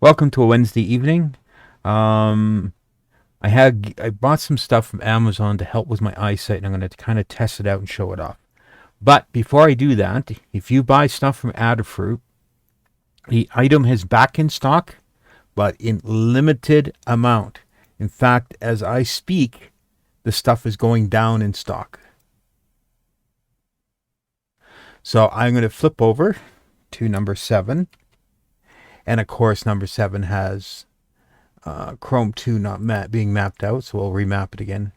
Welcome to a Wednesday evening. I bought some stuff from Amazon to help with my eyesight, and I'm going to kind of test it out and show it off. But before I do that, if you buy stuff from Adafruit, the item is back in stock, but in limited amount. In fact, as I speak, the stuff is going down in stock. So I'm going to flip over to number 7. And of course, number 7 has Chrome 2 not being mapped out, so we'll remap it again.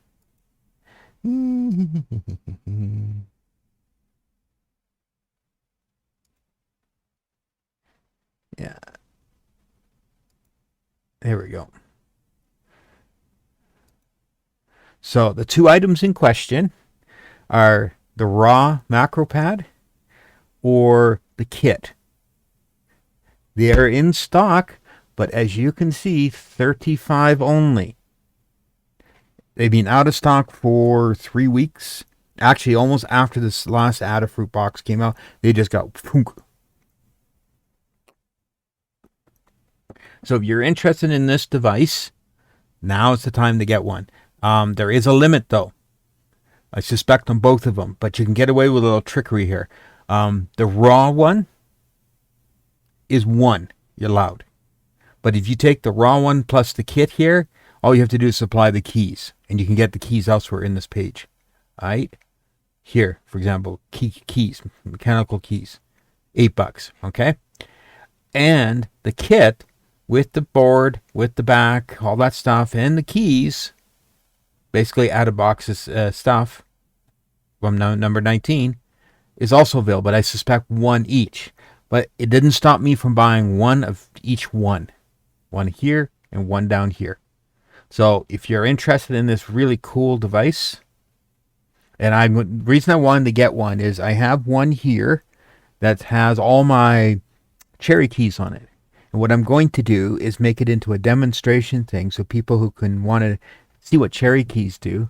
Yeah. There we go. So the two items in question are the raw macro pad or the kit. They are in stock, but as you can see, 35 only. They've been out of stock for 3 weeks. Actually, almost after this last Adafruit box came out, they just got punk. So if you're interested in this device, now is the time to get one. There is a limit, though. I suspect on both of them, but you can get away with a little trickery here. The raw one is 1 you're allowed. But if you take the raw one plus the kit here, all you have to do is supply the keys. And you can get the keys elsewhere in this page. Alright? Here, for example, keys, mechanical keys. $8, okay? And the kit with the board, with the back, all that stuff, and the keys, basically out of boxes stuff from number 19, is also available, but I suspect 1 each. But it didn't stop me from buying 1 of each one. 1 here and 1 down here. So if you're interested in this really cool device, and the reason I wanted to get one is I have one here that has all my cherry keys on it. And what I'm going to do is make it into a demonstration thing so people who can want to see what cherry keys do,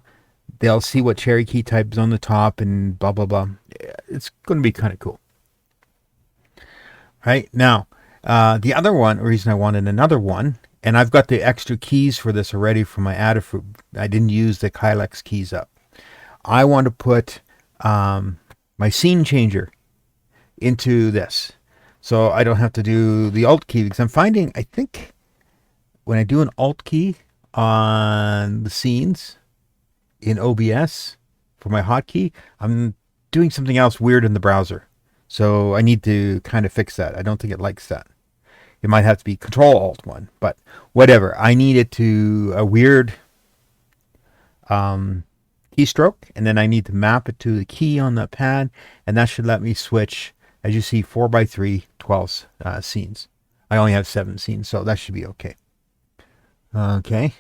they'll see what cherry key type is on the top and blah, blah, blah. It's going to be kind of cool. Right now, the other one, reason I wanted another one, and I've got the extra keys for this already from my Adafruit. I didn't use the Kylex keys up. I want to put my scene changer into this, so I don't have to do the Alt key, because I'm finding, I think, when I do an Alt key on the scenes in OBS for my hotkey, I'm doing something else weird in the browser. So I need to kind of fix that. I don't think it likes that. It might have to be Control-Alt-1, but whatever. I need it to a weird keystroke, and then I need to map it to the key on the pad, and that should let me switch, as you see, 4x3, 12 scenes. I only have 7 scenes, so that should be okay. Okay.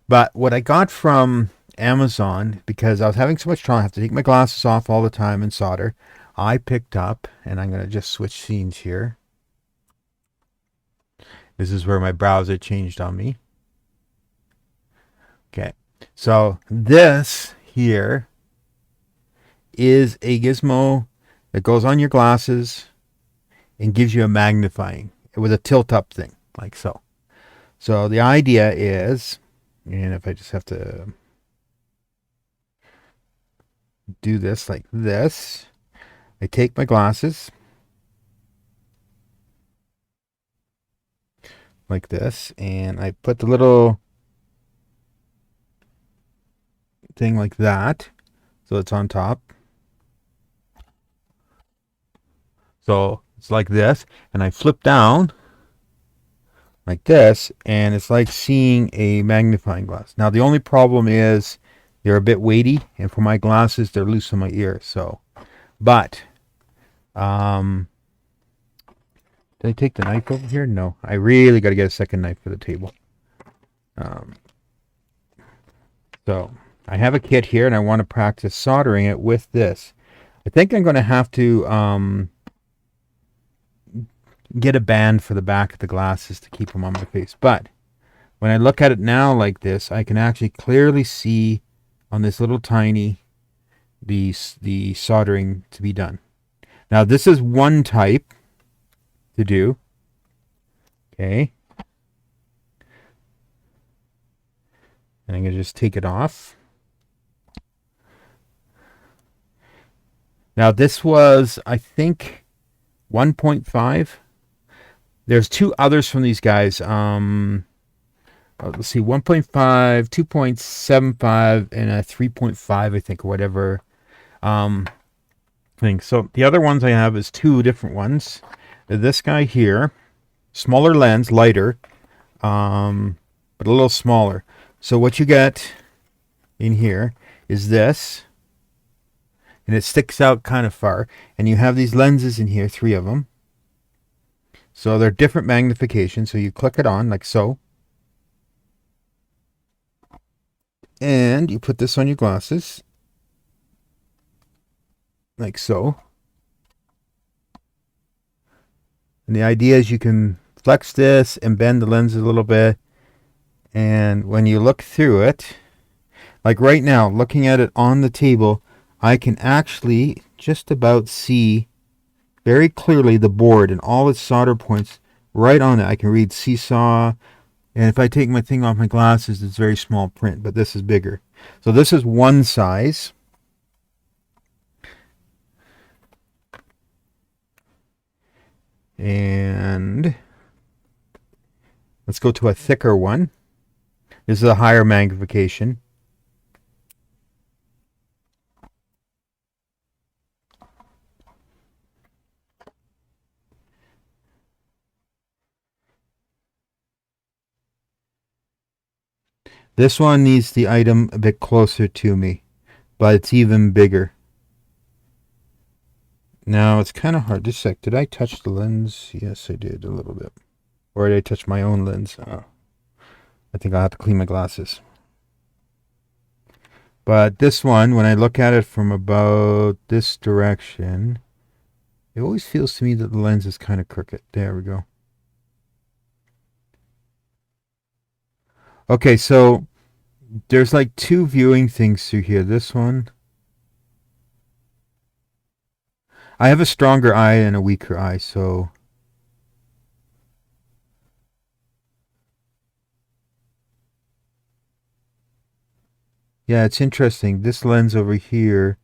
But what I got from Amazon, because I was having so much trouble, I have to take my glasses off all the time and solder, I picked up, and I'm going to just switch scenes here. This is where my browser changed on me. Okay, so this here is a gizmo that goes on your glasses and gives you a magnifying with a tilt-up thing, like so. So the idea is, and if I just have to do this like this, I take my glasses like this, and I put the little thing like that, so it's on top. So it's like this, and I flip down like this, and it's like seeing a magnifying glass. Now the only problem is they're a bit weighty, and for my glasses they're loose on my ear. So, but did I take the knife over here? No, I really got to get a second knife for the table. So I have a kit here, and I want to practice soldering it with this. I think I'm going to have to get a band for the back of the glasses to keep them on my face. But when I look at it now like this, I can actually clearly see on this little tiny the soldering to be done. Now this is one type to do. Okay. And I'm going to just take it off. Now this was, I think, 1.5. There's two others from these guys. Let's see, 1.5, 2.75, and a 3.5, I think, or whatever thing. So the other ones I have is two different ones. This guy here, smaller lens, lighter, but a little smaller. So what you get in here is this, and it sticks out kind of far. And you have these lenses in here, 3 of them. So they're different magnifications. So you click it on like so. And you put this on your glasses. Like so. And the idea is you can flex this and bend the lens a little bit. And when you look through it, like right now, looking at it on the table, I can actually just about see very clearly the board and all its solder points right on it. I can read seesaw. And if I take my thing off my glasses, it's very small print, but this is bigger. So this is one size. And let's go to a thicker one. This is a higher magnification. This one needs the item a bit closer to me, but it's even bigger. Now it's kind of hard. Just a sec. Did I touch the lens? Yes, I did a little bit. Or did I touch my own lens? Oh, I think I'll have to clean my glasses. But this one, when I look at it from about this direction, it always feels to me that the lens is kind of crooked. There we go. Okay, so there's like 2 viewing things through here. This one. I have a stronger eye and a weaker eye, so yeah, it's interesting. This lens over here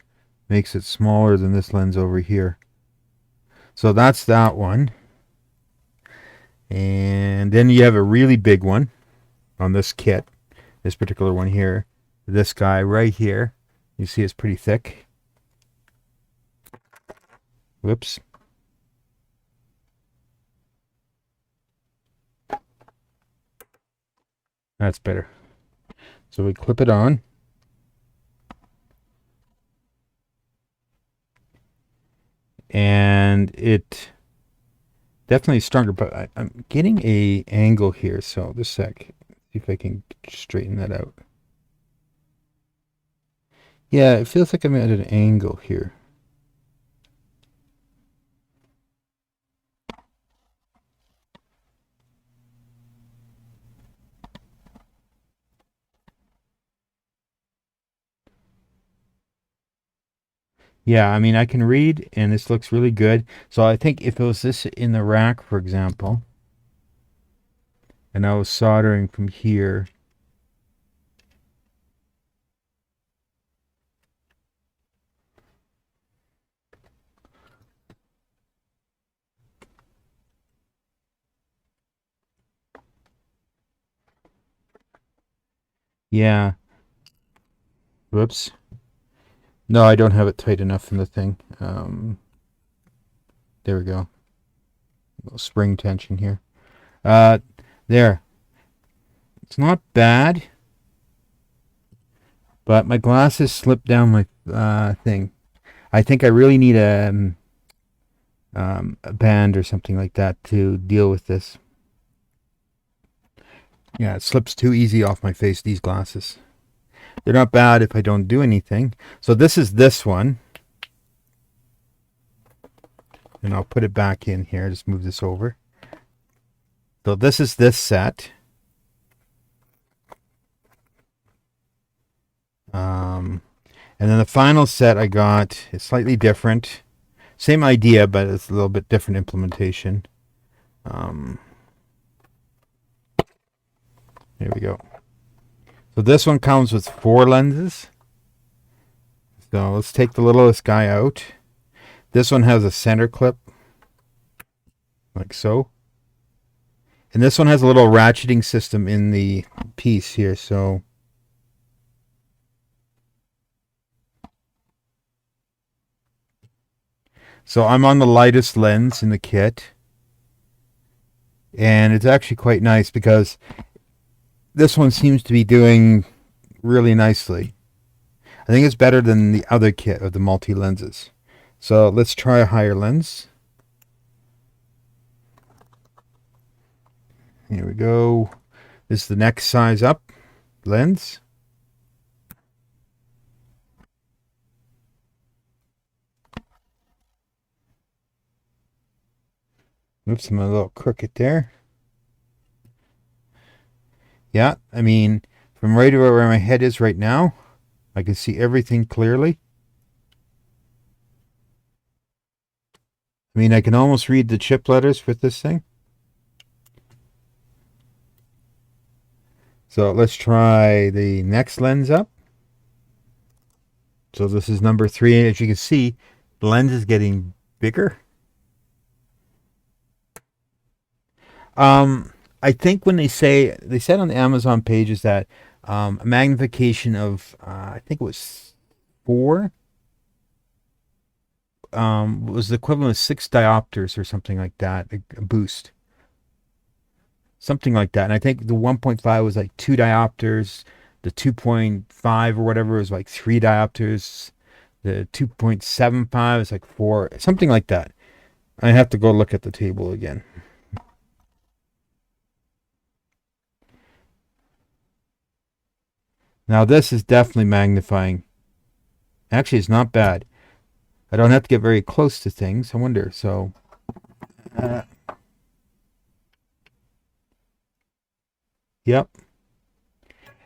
makes it smaller than this lens over here. So that's that one. And then you have a really big one on this kit. This particular one here. This guy right here. You see it's pretty thick. Whoops. That's better. So we clip it on. And it definitely stronger, but I'm getting a angle here. So just a sec. See if I can straighten that out. Yeah, it feels like I'm at an angle here. Yeah, I mean, I can read, and this looks really good. So I think if it was this in the rack, for example, and I was soldering from here, yeah. Whoops. No, I don't have it tight enough in the thing. There we go. A little spring tension here. There. It's not bad, but my glasses slipped down my thing. I think I really need a band or something like that to deal with this. Yeah, it slips too easy off my face, these glasses. They're not bad if I don't do anything. So this is this one. And I'll put it back in here. Just move this over. So this is this set. And then the final set I got is slightly different. Same idea, but it's a little bit different implementation. we go. So this one comes with 4 lenses. So let's take the littlest guy out. This one has a center clip, like so. And this one has a little ratcheting system in the piece here, so I'm on the lightest lens in the kit. And it's actually quite nice because this one seems to be doing really nicely. I think it's better than the other kit of the multi-lenses. So let's try a higher lens. Here we go. This is the next size up lens. Oops, I'm a little crooked there. Yeah, I mean, from right where my head is right now, I can see everything clearly. I mean, I can almost read the chip letters with this thing. So let's try the next lens up. So this is number 3. As you can see, the lens is getting bigger. I think when they said on the Amazon pages that a magnification of I think it was 4 was the equivalent of 6 diopters or something like that, a boost, something like that. And I think the 1.5 was like 2 diopters, the 2.5 or whatever was like 3 diopters, the 2.75 is like 4, something like that. I have to go look at the table again. Now this is definitely magnifying. Actually, it's not bad. I don't have to get very close to things. I wonder. So, yep.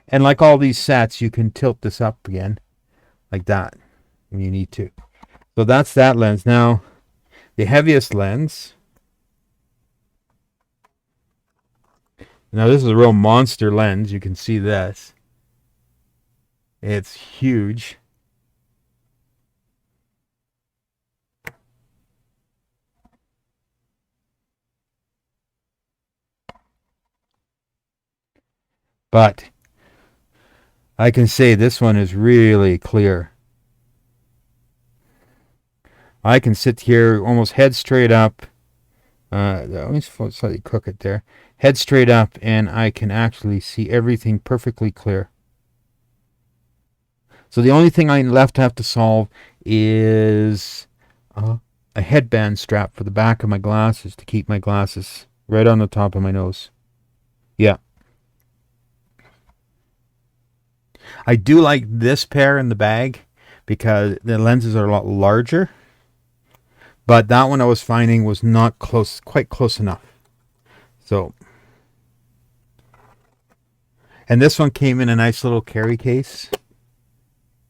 And like all these sets, you can tilt this up again, like that, when you need to. So that's that lens. Now, the heaviest lens. Now this is a real monster lens. You can see this. It's huge. But I can say this one is really clear. I can sit here almost head straight up. Let me slightly cook it there. Head straight up, and I can actually see everything perfectly clear. So the only thing I left have to solve is a headband strap for the back of my glasses to keep my glasses right on the top of my nose. Yeah. I do like this pair in the bag because the lenses are a lot larger. But that one I was finding was not quite close enough. So, and this one came in a nice little carry case.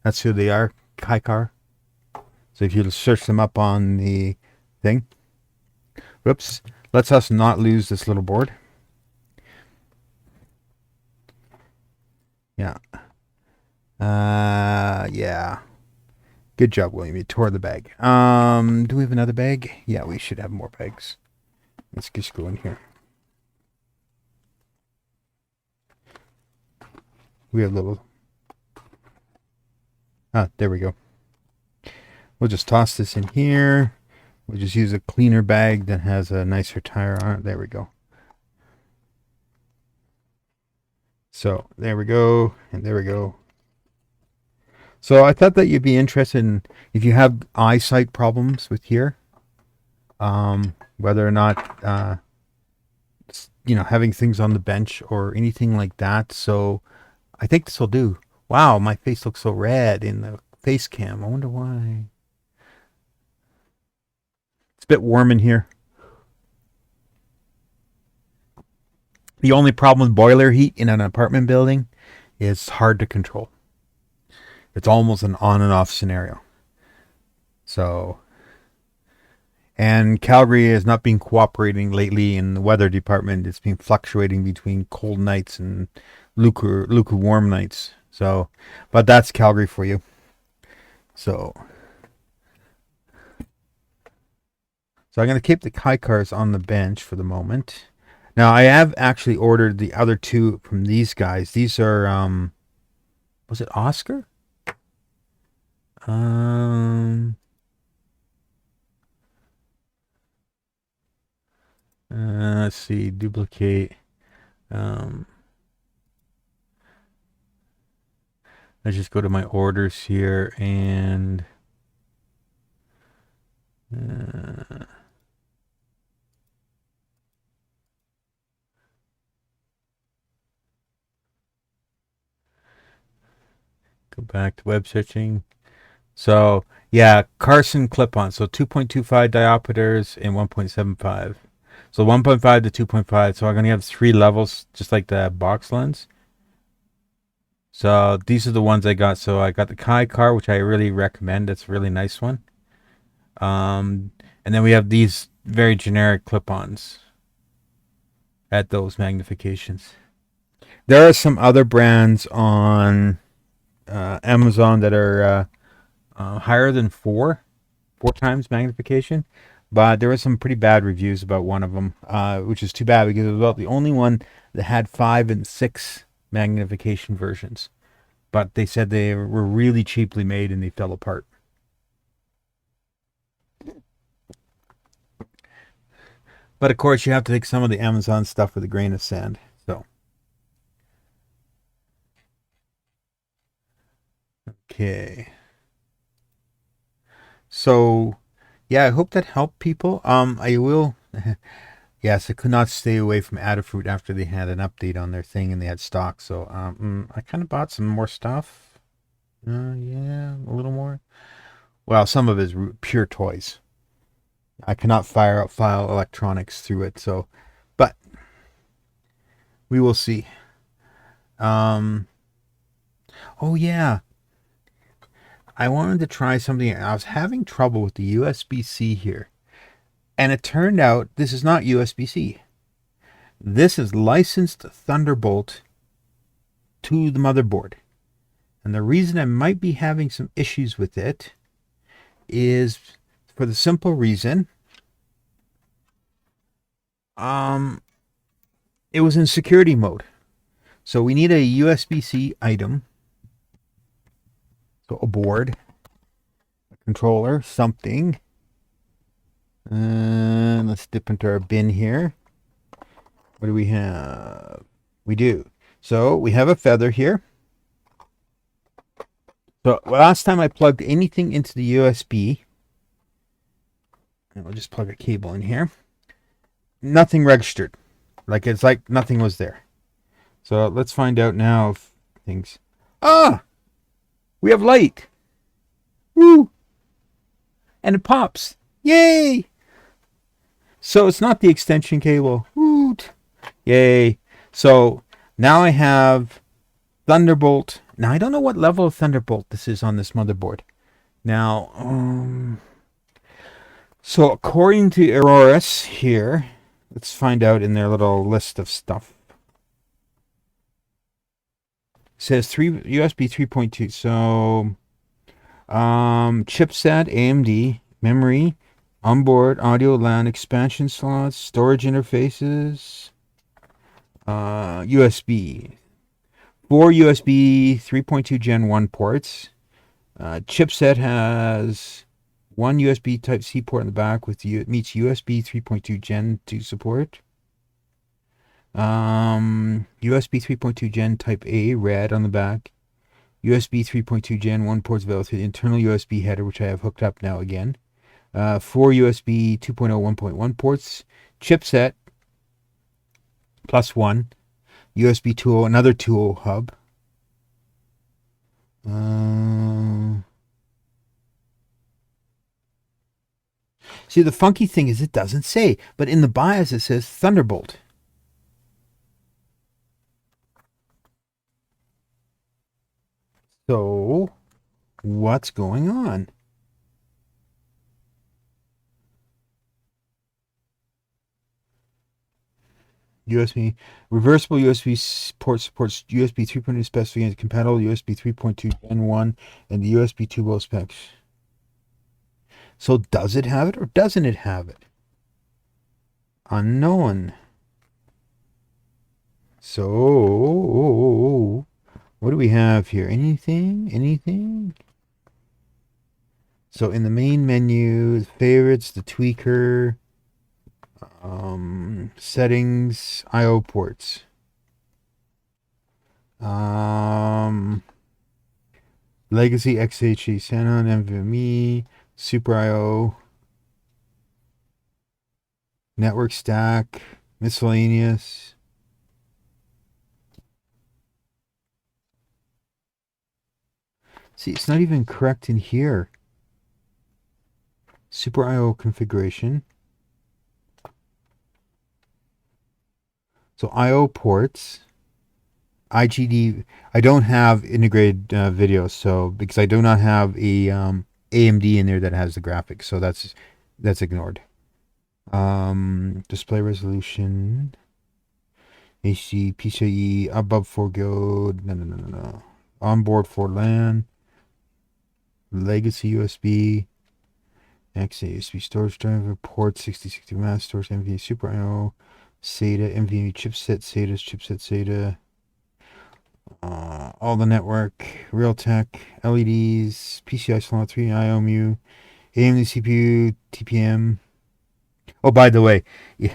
That's who they are, Kaikar. So if you search them up on the thing. Whoops. Let's us not lose this little board. Yeah. Yeah. Good job, William. You tore the bag. Do we have another bag? Yeah, we should have more bags. Let's just go in here. We have little... there we go. We'll just toss this in here. We'll just use a cleaner bag that has a nicer tire on it. There we go. So, there we go. And there we go. So I thought that you'd be interested in if you have eyesight problems with here, whether or not, having things on the bench or anything like that. So I think this will do. Wow, my face looks so red in the face cam. I wonder why. It's a bit warm in here. The only problem with boiler heat in an apartment building is hard to control. It's almost an on and off scenario. So, and Calgary has not been cooperating lately in the weather department. It's been fluctuating between cold nights and lukewarm nights. So, but that's Calgary for you. So, I'm going to keep the high cars on the bench for the moment. Now, I have actually ordered the other two from these guys. These are, was it Oscar? Um, let's see, duplicate. Um, let's just go to my orders here and go back to web searching. So, yeah, Carson clip-on. So 2.25 diopters and 1.75. So 1.5 to 2.5. So I'm going to have 3 levels, just like the box lens. So these are the ones I got. So I got the Kai car, which I really recommend. It's a really nice one. And then we have these very generic clip-ons at those magnifications. There are some other brands on Amazon that are higher than four times magnification, but there were some pretty bad reviews about one of them, which is too bad because it was about the only one that had 5 and 6 magnification versions. But they said they were really cheaply made and they fell apart. But of course, you have to take some of the Amazon stuff with a grain of sand. So, okay. So, yeah, I hope that helped people. I will. Yes, I could not stay away from Adafruit after they had an update on their thing and they had stock. So, I kind of bought some more stuff. Yeah, a little more. Well, some of it is pure toys. I cannot file electronics through it. So, but we will see. Oh yeah, I wanted to try something. I was having trouble with the USB-C here. And it turned out this is not USB-C. This is licensed Thunderbolt to the motherboard. And the reason I might be having some issues with it is for the simple reason it was in security mode. So we need a USB-C item. So a board, a controller, something. Let's dip into our bin here. What do we have? We do. So we have a feather here. So last time I plugged anything into the USB, and we'll just plug a cable in here, nothing registered. It's like nothing was there. So let's find out now if things... Ah! We have light! Woo! And it pops. Yay! So it's not the extension cable. Woot! Yay! So now I have Thunderbolt. Now I don't know what level of Thunderbolt this is on this motherboard. Now, so according to Auroras here, let's find out in their little list of stuff. It says USB 3.2. So, chipset, AMD, memory, onboard audio LAN expansion slots, storage interfaces, USB. 4 USB 3.2 Gen 1 ports. Chipset has 1 USB Type-C port in the back with meets USB 3.2 Gen 2 support. USB 3.2 Gen Type A red on the back. USB 3.2 Gen 1 ports available to the internal USB header, which I have hooked up now again. 4 USB 2.0 1.1 ports. Chipset plus 1. USB 2.0, another 2.0 hub. See, the funky thing is it doesn't say, but in the BIOS it says Thunderbolt. So, what's going on? USB reversible USB port supports USB 3.2 specifications, compatible USB 3.2 Gen 1, and the USB 2.0 specs. So does it have it or doesn't it have it? Unknown. So what do we have here? Anything? So in the main menu, favorites, the tweaker, settings, I/O ports. Legacy XHE, Xenon, NVMe, Super I/O, network stack, miscellaneous. See, it's not even correct in here. Super I/O configuration. So I/O ports, IGD. I don't have integrated video, so because I do not have a AMD in there that has the graphics, so that's ignored. Display resolution, HD, PCIe, above 4 gig. No. Onboard for LAN, legacy USB, XA USB storage driver, port 6060 mass storage, NVMe Super I/O, SATA, NVMe chipset, SATA, all the network, Realtek, LEDs, PCI slot 3, IOMU, AMD CPU, TPM. Oh, by the way, you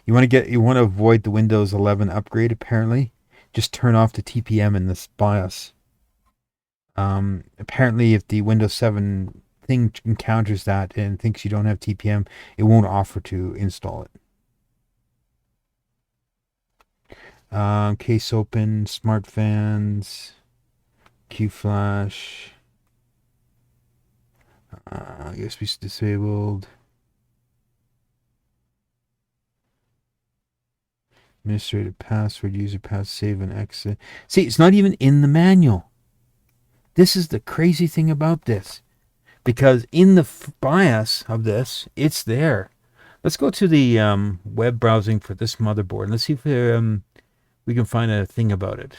want to avoid the Windows 11 upgrade. Apparently, just turn off the TPM in this BIOS. Apparently, if the Windows 7 thing encounters that and thinks you don't have TPM, it won't offer to install it. Case open, smart fans, Q flash, USB disabled, administrative password, user pass, save and exit. See, it's not even in the manual. This is the crazy thing about this, because in the BIOS of this, it's there. Let's go to the web browsing for this motherboard. Let's see if we can find a thing about it.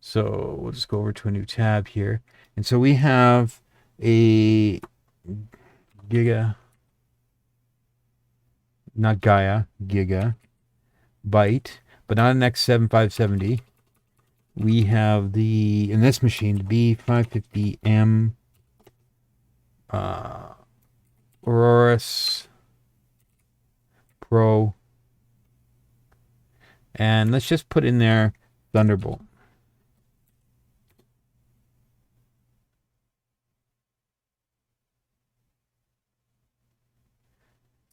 So we'll just go over to a new tab here. And so we have a Giga, not Gaia, Giga Byte, but not an X7570. We have the, in this machine, the B550M Aurorus Pro. And let's just put in there Thunderbolt.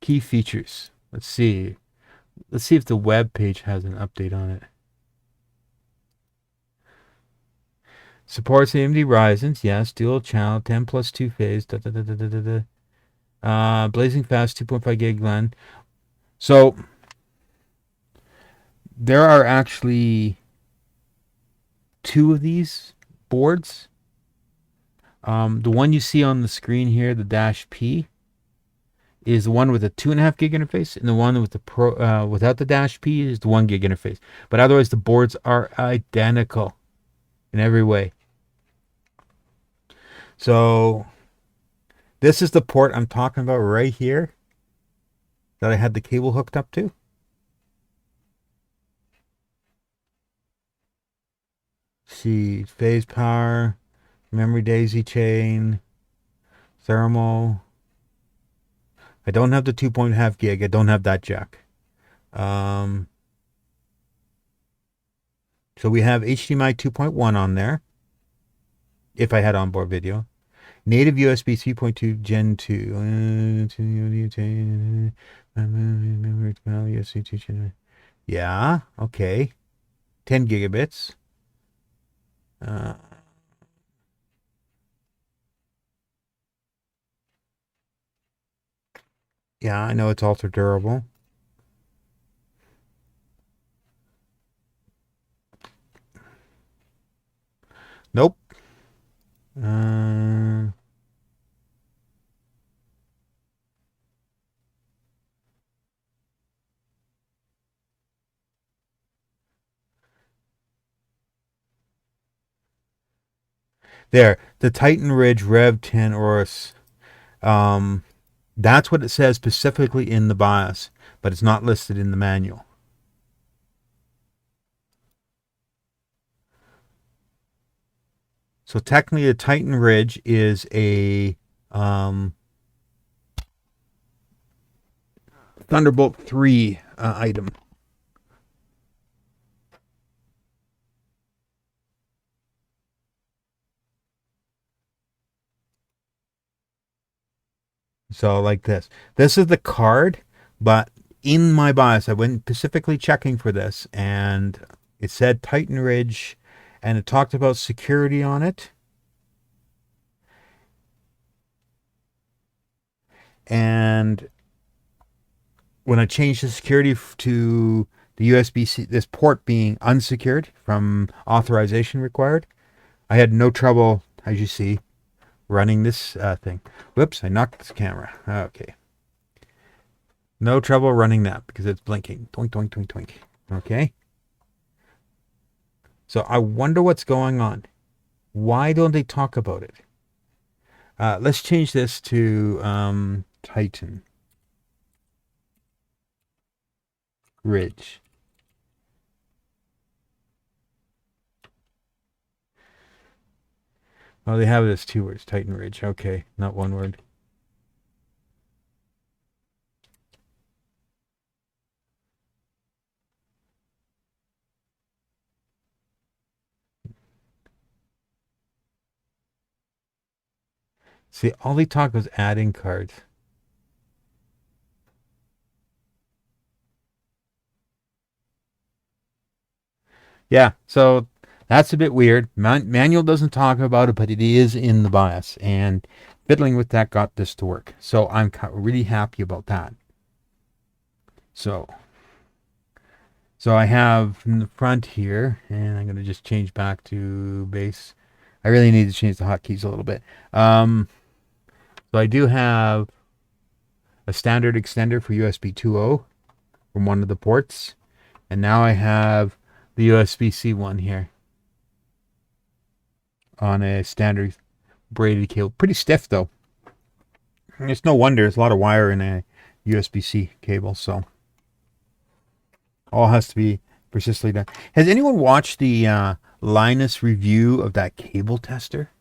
Key features. Let's see. Let's see if the web page has an update on it. Supports AMD Ryzen's, yes. Dual channel, 10 plus 2 phase. Blazing fast, 2.5 gig LAN. So there are actually two of these boards. The one you see on the screen here, the Dash P, is the one with a 2.5 gig interface, and the one with the Pro without the Dash P is the 1 gig interface. But otherwise, the boards are identical in every way. So this is the port I'm talking about right here that I had the cable hooked up to. See, phase power, memory daisy chain, thermal. I don't have the 2.5 gig. I don't have that jack. So we have HDMI 2.1 on there. If I had onboard video. Native USB 3.2 Gen 2. Yeah, okay. 10 gigabits. Yeah, I know it's ultra durable. Nope. There, the Titan Ridge Rev 10 Oris. That's what it says specifically in the BIOS, but it's not listed in the manual. So technically, the Titan Ridge is a Thunderbolt 3 item. So like this. This is the card, but in my BIOS, I went specifically checking for this, and it said Titan Ridge, and it talked about security on it. And when I changed the security to the USB-C, this port being unsecured from authorization required, I had no trouble, as you see, running this thing. Whoops, I knocked the camera. Okay. No trouble running that because it's blinking. Doink, doink, doink, doink. Okay. So I wonder what's going on. Why don't they talk about it? Let's change this to Titan Ridge. Oh, they have it as 2 words. Titan Ridge. Okay, not 1 word. See, all they talk was adding cards. Yeah, so that's a bit weird. Manual doesn't talk about it, but it is in the BIOS. And fiddling with that got this to work. So I'm really happy about that. So I have in the front here, and I'm going to just change back to base. I really need to change the hotkeys a little bit. So I do have a standard extender for USB 2.0 from one of the ports. And now I have the USB-C one here on a standard braided cable. Pretty stiff though. It's no wonder. There's a lot of wire in a USB-C cable, so all has to be persistently done. Has anyone watched the Linus review of that cable tester?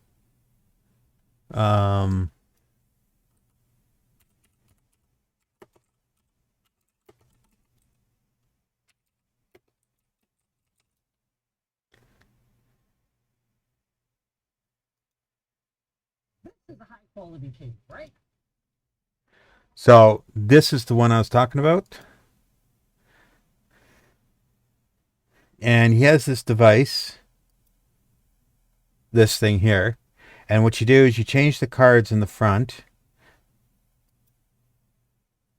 This is a high quality cable, right? So this is the one I was talking about. And he has this device, this thing here. And what you do is you change the cards in the front.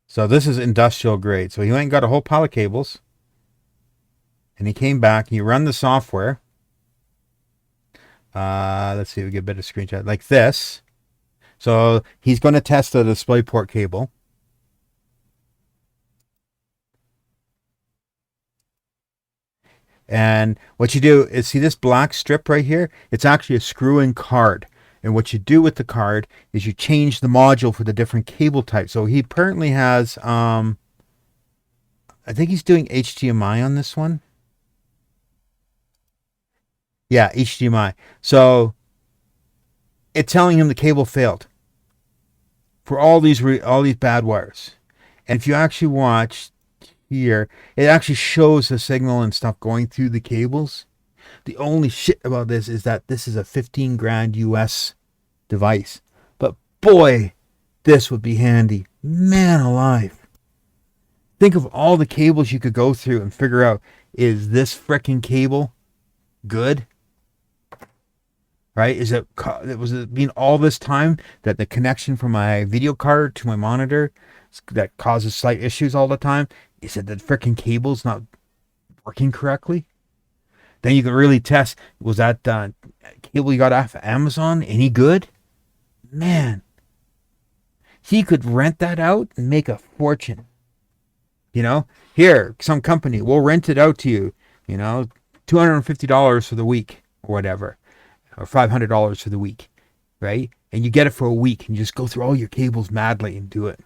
So this is industrial grade. So he went and got a whole pile of cables. And he came back and you run the software. Let's see if we get a better screenshot. Like this. So he's going to test the DisplayPort cable. And what you do is, see this black strip right here? It's actually a screw-in card. And what you do with the card is you change the module for the different cable types. So he apparently has, I think he's doing HDMI on this one. Yeah, HDMI. So it's telling him the cable failed for all these bad wires. And if you actually watch here, it actually shows the signal and stuff going through the cables. The only shit about this is that this is a 15 grand US device. But boy, this would be handy. Man alive. Think of all the cables you could go through and figure out, is this frickin' cable good? Right? Was it been all this time that the connection from my video card to my monitor that causes slight issues all the time? Is it the frickin' cable's not working correctly? Then you can really test, was that cable you got off Amazon any good? Man, he could rent that out and make a fortune. You know, here, some company will rent it out to you, you know, $250 for the week or whatever. or $500 for the week, right? And you get it for a week and you just go through all your cables madly and do it.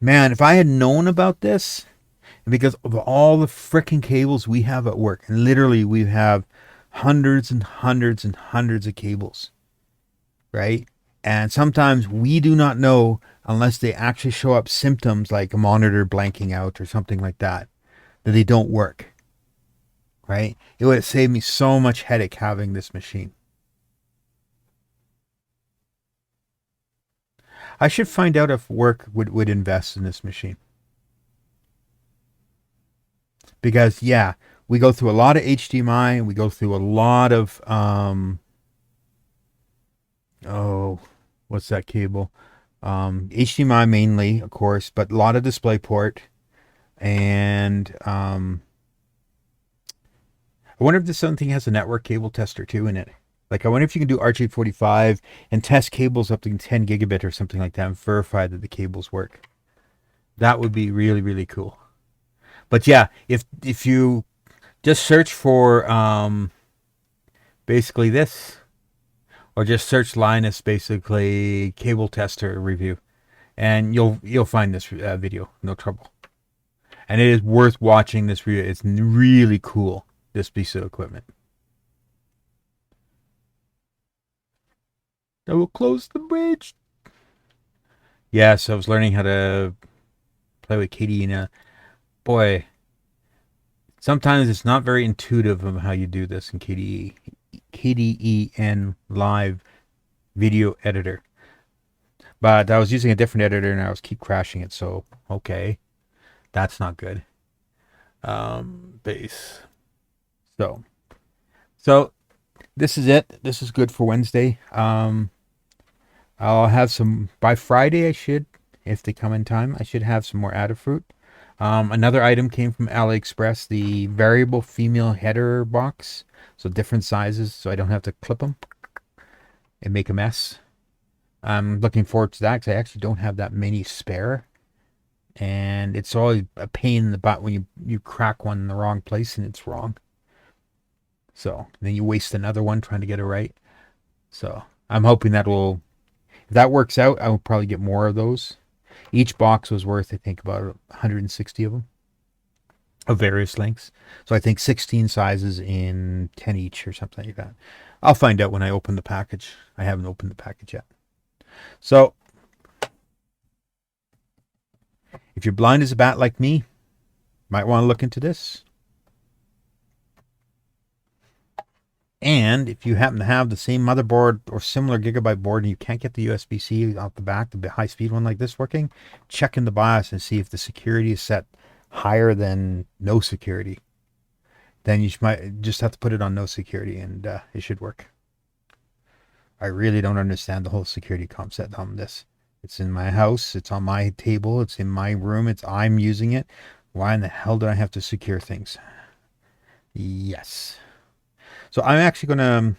Man, if I had known about this, because of all the freaking cables we have at work, and literally we have hundreds and hundreds and hundreds of cables, right? And sometimes we do not know unless they actually show up symptoms like a monitor blanking out or something like that, that they don't work, right? It would have saved me so much headache having this machine. I should find out if work would invest in this machine. Because, yeah, we go through a lot of HDMI and we go through a lot of, what's that cable? HDMI mainly, of course, but a lot of DisplayPort. And I wonder if this something has a network cable tester too in it. Like, I wonder if you can do RJ45 and test cables up to 10 gigabit or something like that and verify that the cables work. That would be really, really cool. But yeah, if you just search for basically this, or just search Linus basically cable tester review, and you'll find this video, no trouble. And it is worth watching this review. It's really cool, this piece of equipment. I will close the bridge. Yes, I was learning how to play with KDE, and boy, sometimes it's not very intuitive of how you do this in KDE Live video editor. But I was using a different editor and I was keep crashing it, so okay, that's not good. Base. So this is it. This is good for Wednesday. I'll have some by Friday. I should, if they come in time, I should have some more Adafruit. Another item came from AliExpress, the variable female header box. So different sizes, so I don't have to clip them and make a mess. I'm looking forward to that because I actually don't have that many spare. And it's always a pain in the butt when you crack one in the wrong place and it's wrong. So then you waste another one trying to get it right. So I'm hoping that will, if that works out, I will probably get more of those. Each box was worth, I think, about 160 of them of various lengths. So I think 16 sizes in 10 each or something like that. I'll find out when I open the package. I haven't opened the package yet. So if you're blind as a bat like me, might want to look into this. And if you happen to have the same motherboard or similar gigabyte board and you can't get the USB-C out the back, the high-speed one like this working, check in the BIOS and see if the security is set higher than no security. Then you might just have to put it on no security and it should work. I really don't understand the whole security concept on this. It's in my house. It's on my table. It's in my room. I'm using it. Why in the hell do I have to secure things? Yes. So I'm actually going to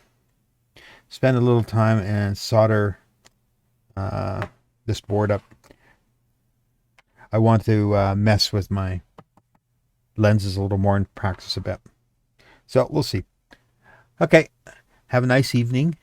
spend a little time and solder this board up. I want to mess with my lenses a little more and practice a bit. So we'll see. Okay. Have a nice evening.